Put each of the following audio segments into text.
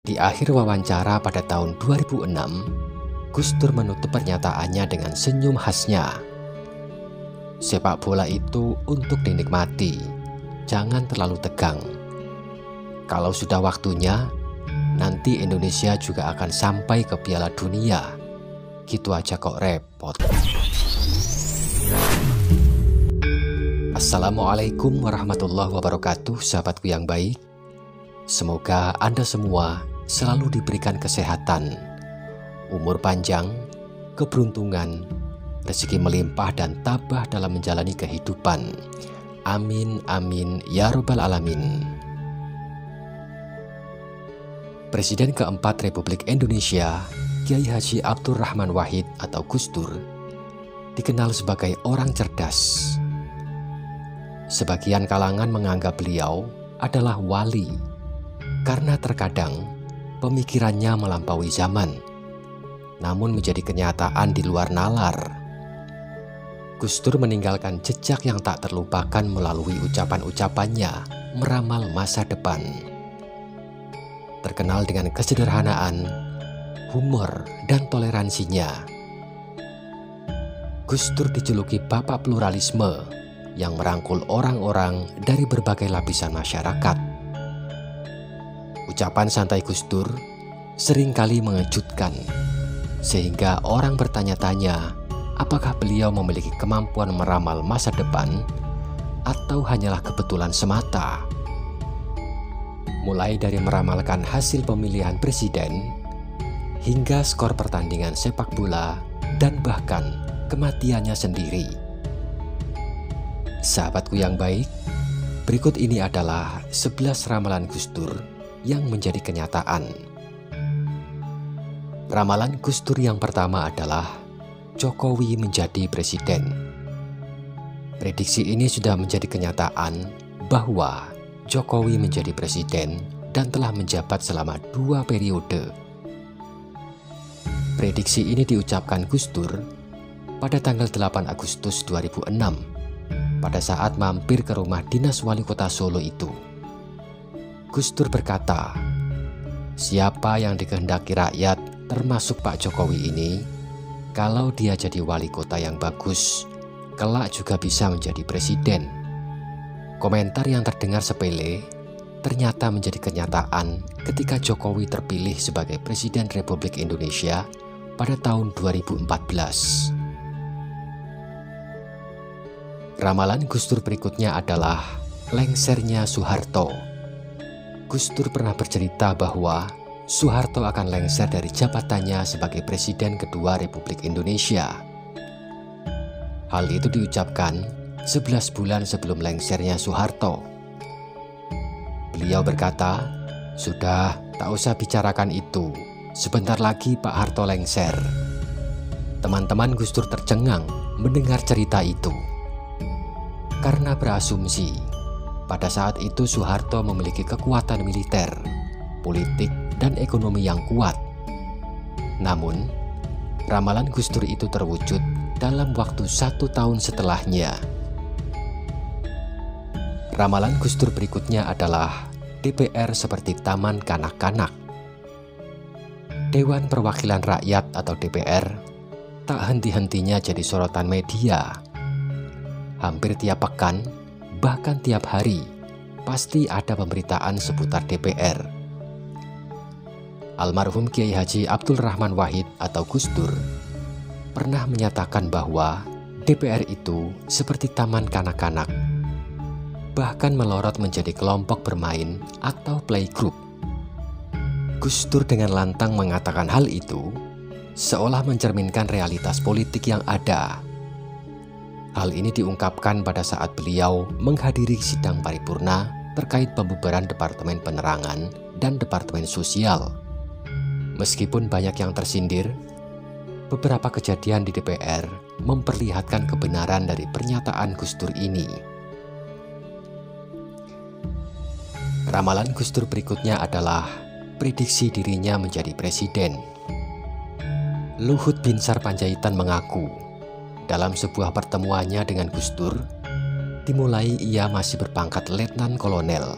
Di akhir wawancara pada tahun 2006, Gus Dur menutup pernyataannya dengan senyum khasnya. Sepak bola itu untuk dinikmati, jangan terlalu tegang. Kalau sudah waktunya, nanti Indonesia juga akan sampai ke Piala Dunia. Gitu aja kok repot. Assalamualaikum warahmatullahi wabarakatuh, sahabatku yang baik. Semoga Anda semua selalu diberikan kesehatan, umur panjang, keberuntungan, rezeki melimpah dan tabah dalam menjalani kehidupan. Amin, amin, ya robbal alamin. Presiden keempat Republik Indonesia, Kiai Haji Abdul Rahman Wahid atau Gus Dur, dikenal sebagai orang cerdas. Sebagian kalangan menganggap beliau adalah wali, karena terkadang pemikirannya melampaui zaman, namun menjadi kenyataan di luar nalar. Gus Dur meninggalkan jejak yang tak terlupakan melalui ucapan-ucapannya meramal masa depan. Terkenal dengan kesederhanaan, humor, dan toleransinya, Gus Dur dijuluki Bapak Pluralisme yang merangkul orang-orang dari berbagai lapisan masyarakat. Ucapan santai Gus Dur seringkali mengejutkan, sehingga orang bertanya-tanya apakah beliau memiliki kemampuan meramal masa depan atau hanyalah kebetulan semata. Mulai dari meramalkan hasil pemilihan presiden, hingga skor pertandingan sepak bola, dan bahkan kematiannya sendiri. Sahabatku yang baik, berikut ini adalah 11 ramalan Gus Dur yang menjadi kenyataan. Ramalan Gus Dur yang pertama adalah Jokowi menjadi presiden. Prediksi ini sudah menjadi kenyataan bahwa Jokowi menjadi presiden dan telah menjabat selama 2 periode. Prediksi ini diucapkan Gus Dur pada tanggal 8 Agustus 2006 pada saat mampir ke rumah dinas wali kota Solo itu. Gus Dur berkata, siapa yang dikehendaki rakyat termasuk Pak Jokowi ini, kalau dia jadi wali kota yang bagus, kelak juga bisa menjadi presiden. Komentar yang terdengar sepele ternyata menjadi kenyataan ketika Jokowi terpilih sebagai Presiden Republik Indonesia pada tahun 2014. Ramalan Gus Dur berikutnya adalah lengsernya Soeharto. Gus Dur pernah bercerita bahwa Soeharto akan lengser dari jabatannya sebagai Presiden kedua Republik Indonesia. Hal itu diucapkan 11 bulan sebelum lengsernya Soeharto. Beliau berkata, sudah tak usah bicarakan itu, sebentar lagi Pak Harto lengser. Teman-teman Gus Dur tercengang mendengar cerita itu, karena berasumsi pada saat itu Soeharto memiliki kekuatan militer, politik, dan ekonomi yang kuat. Namun, ramalan Gus Dur itu terwujud dalam waktu 1 tahun setelahnya. Ramalan Gus Dur berikutnya adalah DPR seperti taman kanak-kanak. Dewan Perwakilan Rakyat atau DPR tak henti-hentinya jadi sorotan media. Hampir tiap pekan, bahkan tiap hari, pasti ada pemberitaan seputar DPR. Almarhum Kiai Haji Abdul Rahman Wahid atau Gus Dur pernah menyatakan bahwa DPR itu seperti taman kanak-kanak, bahkan melorot menjadi kelompok bermain atau playgroup. Gus Dur dengan lantang mengatakan hal itu, seolah mencerminkan realitas politik yang ada. Hal ini diungkapkan pada saat beliau menghadiri sidang paripurna terkait pembubaran Departemen Penerangan dan Departemen Sosial. Meskipun banyak yang tersindir, beberapa kejadian di DPR memperlihatkan kebenaran dari pernyataan Gus Dur ini. Ramalan Gus Dur berikutnya adalah prediksi dirinya menjadi presiden. Luhut Binsar Panjaitan mengaku, dalam sebuah pertemuannya dengan Gus Dur, dimulai ia masih berpangkat letnan kolonel.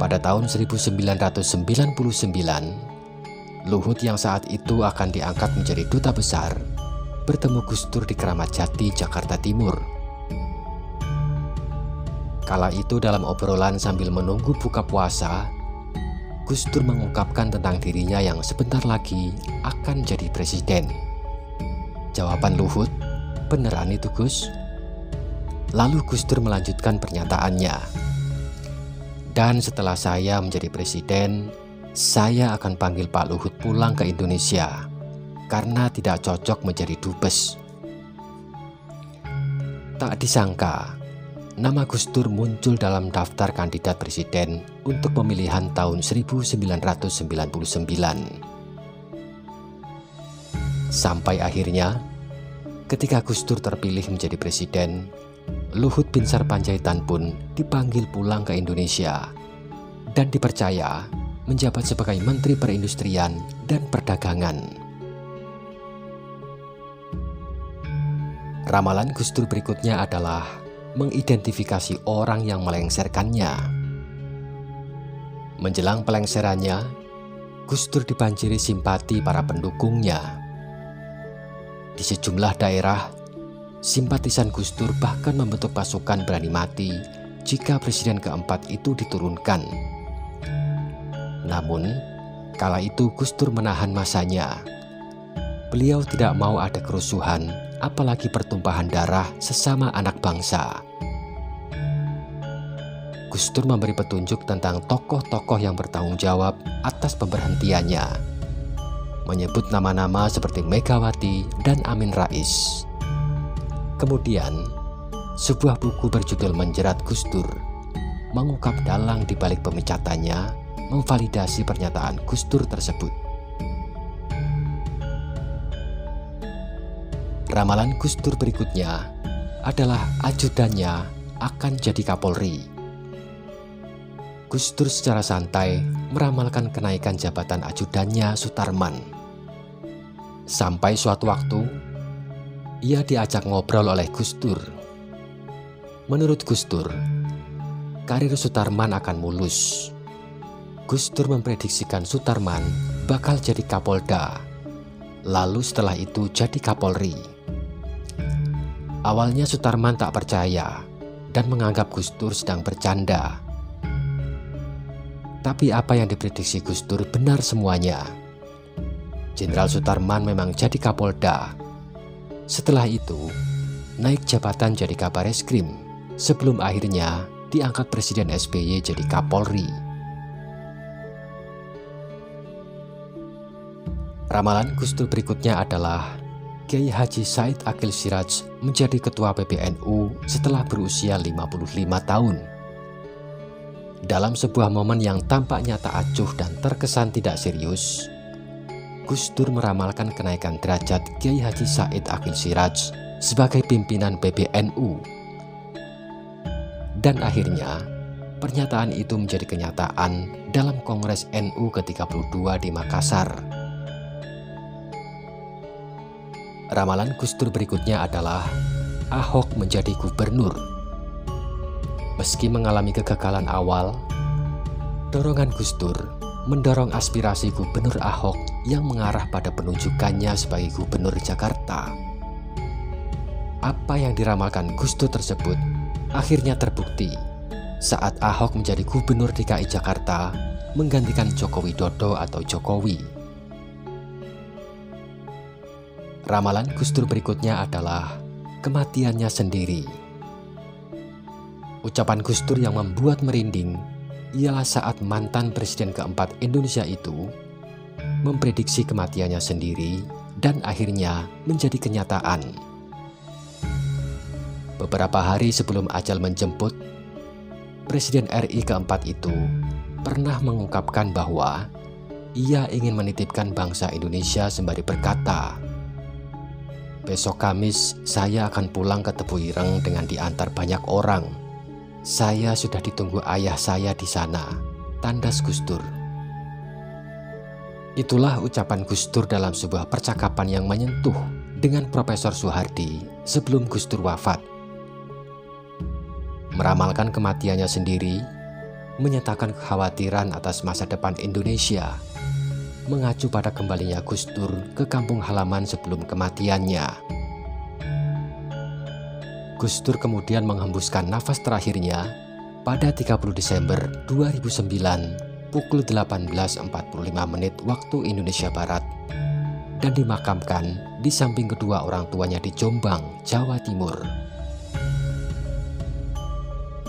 Pada tahun 1999, Luhut yang saat itu akan diangkat menjadi duta besar bertemu Gus Dur di Kramat Jati, Jakarta Timur. Kala itu dalam obrolan sambil menunggu buka puasa, Gus Dur mengungkapkan tentang dirinya yang sebentar lagi akan jadi presiden. Jawaban Luhut, "Beneran itu, Gus?" Lalu Gus Dur melanjutkan pernyataannya, "Dan setelah saya menjadi presiden, saya akan panggil Pak Luhut pulang ke Indonesia karena tidak cocok menjadi dubes." Tak disangka, nama Gus Dur muncul dalam daftar kandidat presiden untuk pemilihan tahun 1999. Sampai akhirnya, ketika Gus Dur terpilih menjadi presiden, Luhut Binsar Panjaitan pun dipanggil pulang ke Indonesia dan dipercaya menjabat sebagai Menteri Perindustrian dan Perdagangan. Ramalan Gus Dur berikutnya adalah mengidentifikasi orang yang melengserkannya. Menjelang pelengserannya, Gus Dur dibanjiri simpati para pendukungnya. Di sejumlah daerah, simpatisan Gus Dur bahkan membentuk pasukan berani mati jika presiden keempat itu diturunkan. Namun, kala itu Gus Dur menahan masanya. Beliau tidak mau ada kerusuhan, apalagi pertumpahan darah sesama anak bangsa. Gus Dur memberi petunjuk tentang tokoh-tokoh yang bertanggung jawab atas pemberhentiannya, menyebut nama-nama seperti Megawati dan Amin Rais. Kemudian, sebuah buku berjudul Menjerat Gus Dur mengungkap dalang di balik pemecatannya, memvalidasi pernyataan Gus Dur tersebut. Ramalan Gus Dur berikutnya adalah ajudannya akan jadi Kapolri. Gus Dur secara santai meramalkan kenaikan jabatan ajudannya Sutarman. Sampai suatu waktu, ia diajak ngobrol oleh Gus Dur. Menurut Gus Dur, karir Sutarman akan mulus. Gus Dur memprediksikan Sutarman bakal jadi Kapolda, lalu setelah itu jadi Kapolri. Awalnya Sutarman tak percaya dan menganggap Gus Dur sedang bercanda. Tapi apa yang diprediksi Gus Dur benar semuanya. Jenderal Sutarman memang jadi Kapolda. Setelah itu, naik jabatan jadi Kabareskrim, sebelum akhirnya diangkat Presiden SBY jadi Kapolri. Ramalan Gus Dur berikutnya adalah Kiai Haji Said Akil Siraj menjadi Ketua PBNU setelah berusia 55 tahun. Dalam sebuah momen yang tampaknya tak acuh dan terkesan tidak serius, Gus Dur meramalkan kenaikan derajat Kiai Haji Said Akil Siraj sebagai pimpinan PBNU. Dan akhirnya, pernyataan itu menjadi kenyataan dalam Kongres NU ke-32 di Makassar. Ramalan Gus Dur berikutnya adalah Ahok menjadi gubernur. Meski mengalami kegagalan awal, dorongan Gus Dur mendorong aspirasi Gubernur Ahok yang mengarah pada penunjukannya sebagai Gubernur Jakarta. Apa yang diramalkan Gus Dur tersebut akhirnya terbukti saat Ahok menjadi Gubernur DKI Jakarta menggantikan Joko Widodo atau Jokowi. Ramalan Gus Dur berikutnya adalah kematiannya sendiri. Ucapan Gus Dur yang membuat merinding ialah saat mantan presiden keempat Indonesia itu memprediksi kematiannya sendiri dan akhirnya menjadi kenyataan. Beberapa hari sebelum ajal menjemput, Presiden RI keempat itu pernah mengungkapkan bahwa ia ingin menitipkan bangsa Indonesia sembari berkata, "Besok Kamis saya akan pulang ke Tebu Ireng dengan diantar banyak orang. Saya sudah ditunggu ayah saya di sana," tandas Gus Dur. Itulah ucapan Gus Dur dalam sebuah percakapan yang menyentuh dengan Profesor Soehardi sebelum Gus Dur wafat. Meramalkan kematiannya sendiri menyatakan kekhawatiran atas masa depan Indonesia, mengacu pada kembalinya Gus Dur ke kampung halaman sebelum kematiannya. Gus Dur kemudian menghembuskan nafas terakhirnya pada 30 Desember 2009 pukul 18.45 waktu Indonesia Barat dan dimakamkan di samping kedua orang tuanya di Jombang, Jawa Timur.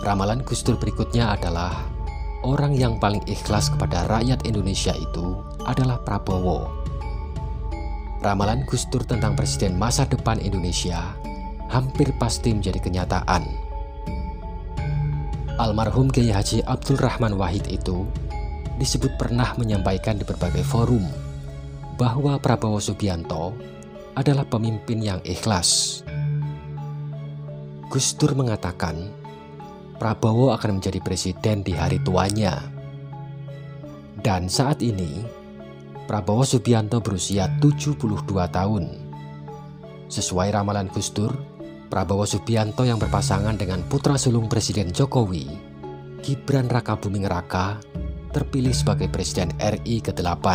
Ramalan Gus Dur berikutnya adalah orang yang paling ikhlas kepada rakyat Indonesia itu adalah Prabowo. Ramalan Gus Dur tentang presiden masa depan Indonesia hampir pasti menjadi kenyataan. Almarhum Kiai Haji Abdul Rahman Wahid itu disebut pernah menyampaikan di berbagai forum bahwa Prabowo Subianto adalah pemimpin yang ikhlas. Gus Dur mengatakan Prabowo akan menjadi presiden di hari tuanya. Dan saat ini, Prabowo Subianto berusia 72 tahun. Sesuai ramalan Gus Dur, Prabowo Subianto yang berpasangan dengan putra sulung Presiden Jokowi, Gibran Rakabuming Raka, terpilih sebagai Presiden RI ke-8.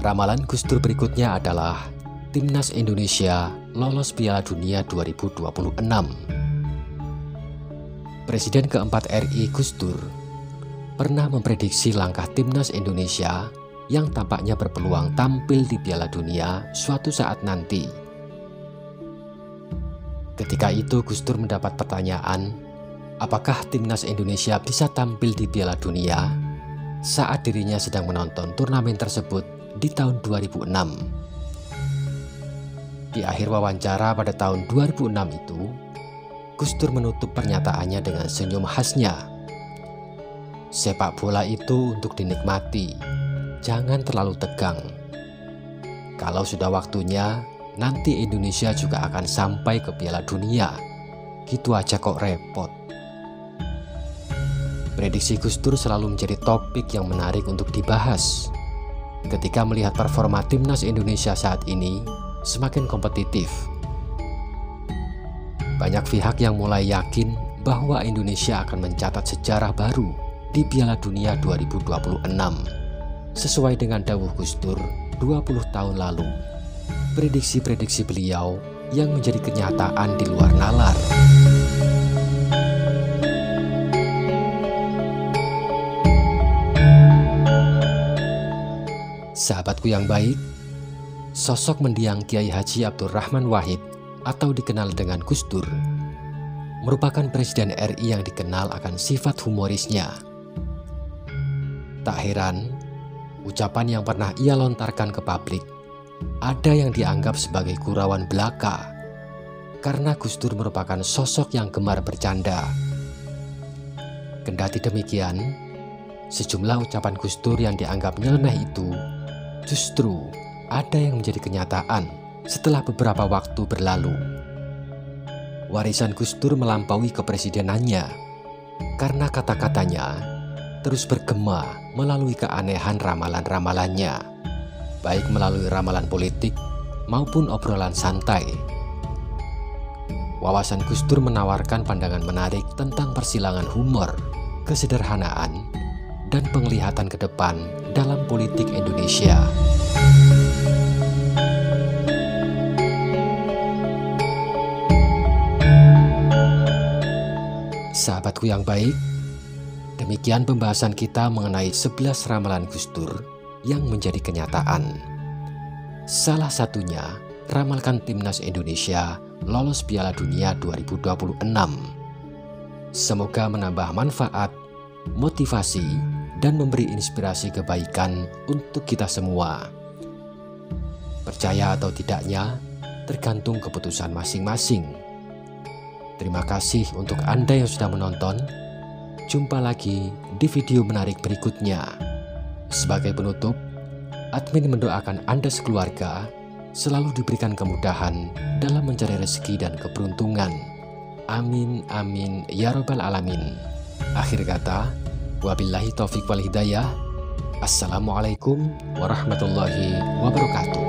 Ramalan Gus Dur berikutnya adalah Timnas Indonesia lolos Piala Dunia 2026. Presiden keempat RI Gus Dur pernah memprediksi langkah Timnas Indonesia yang tampaknya berpeluang tampil di Piala Dunia suatu saat nanti. Ketika itu Gus Dur mendapat pertanyaan, apakah Timnas Indonesia bisa tampil di Piala Dunia saat dirinya sedang menonton turnamen tersebut di tahun 2006. Di akhir wawancara pada tahun 2006 itu, Gus Dur menutup pernyataannya dengan senyum khasnya. Sepak bola itu untuk dinikmati, jangan terlalu tegang. Kalau sudah waktunya, nanti Indonesia juga akan sampai ke Piala Dunia. Gitu aja kok repot. Prediksi Gus Dur selalu menjadi topik yang menarik untuk dibahas. Ketika melihat performa Timnas Indonesia saat ini semakin kompetitif, banyak pihak yang mulai yakin bahwa Indonesia akan mencatat sejarah baru di Piala Dunia 2026. Sesuai dengan dawuh Gus Dur 20 tahun lalu, prediksi-prediksi beliau yang menjadi kenyataan di luar nalar. Sahabatku yang baik, sosok mendiang Kiai Haji Abdul Rahman Wahid atau dikenal dengan Gus Dur merupakan presiden RI yang dikenal akan sifat humorisnya. Tak heran, ucapan yang pernah ia lontarkan ke publik ada yang dianggap sebagai gurauan belaka karena Gus Dur merupakan sosok yang gemar bercanda. Kendati demikian, sejumlah ucapan Gus Dur yang dianggap nyeleneh itu justru ada yang menjadi kenyataan setelah beberapa waktu berlalu. Warisan Gus Dur melampaui kepresidenannya karena kata-katanya terus bergema melalui keanehan ramalan-ramalannya, baik melalui ramalan politik maupun obrolan santai. Wawasan Gus Dur menawarkan pandangan menarik tentang persilangan humor, kesederhanaan, dan penglihatan ke depan dalam politik Indonesia. Sahabatku yang baik, demikian pembahasan kita mengenai 11 ramalan Gus Dur yang menjadi kenyataan. Salah satunya, ramalkan Timnas Indonesia lolos Piala Dunia 2026. Semoga menambah manfaat, motivasi, dan memberi inspirasi kebaikan untuk kita semua. Percaya atau tidaknya, tergantung keputusan masing-masing. Terima kasih untuk Anda yang sudah menonton. Jumpa lagi di video menarik berikutnya. Sebagai penutup, admin mendoakan Anda sekeluarga selalu diberikan kemudahan dalam mencari rezeki dan keberuntungan. Amin, amin, ya robbal alamin. Akhir kata, wabillahi taufiq wal hidayah. Assalamualaikum warahmatullahi wabarakatuh.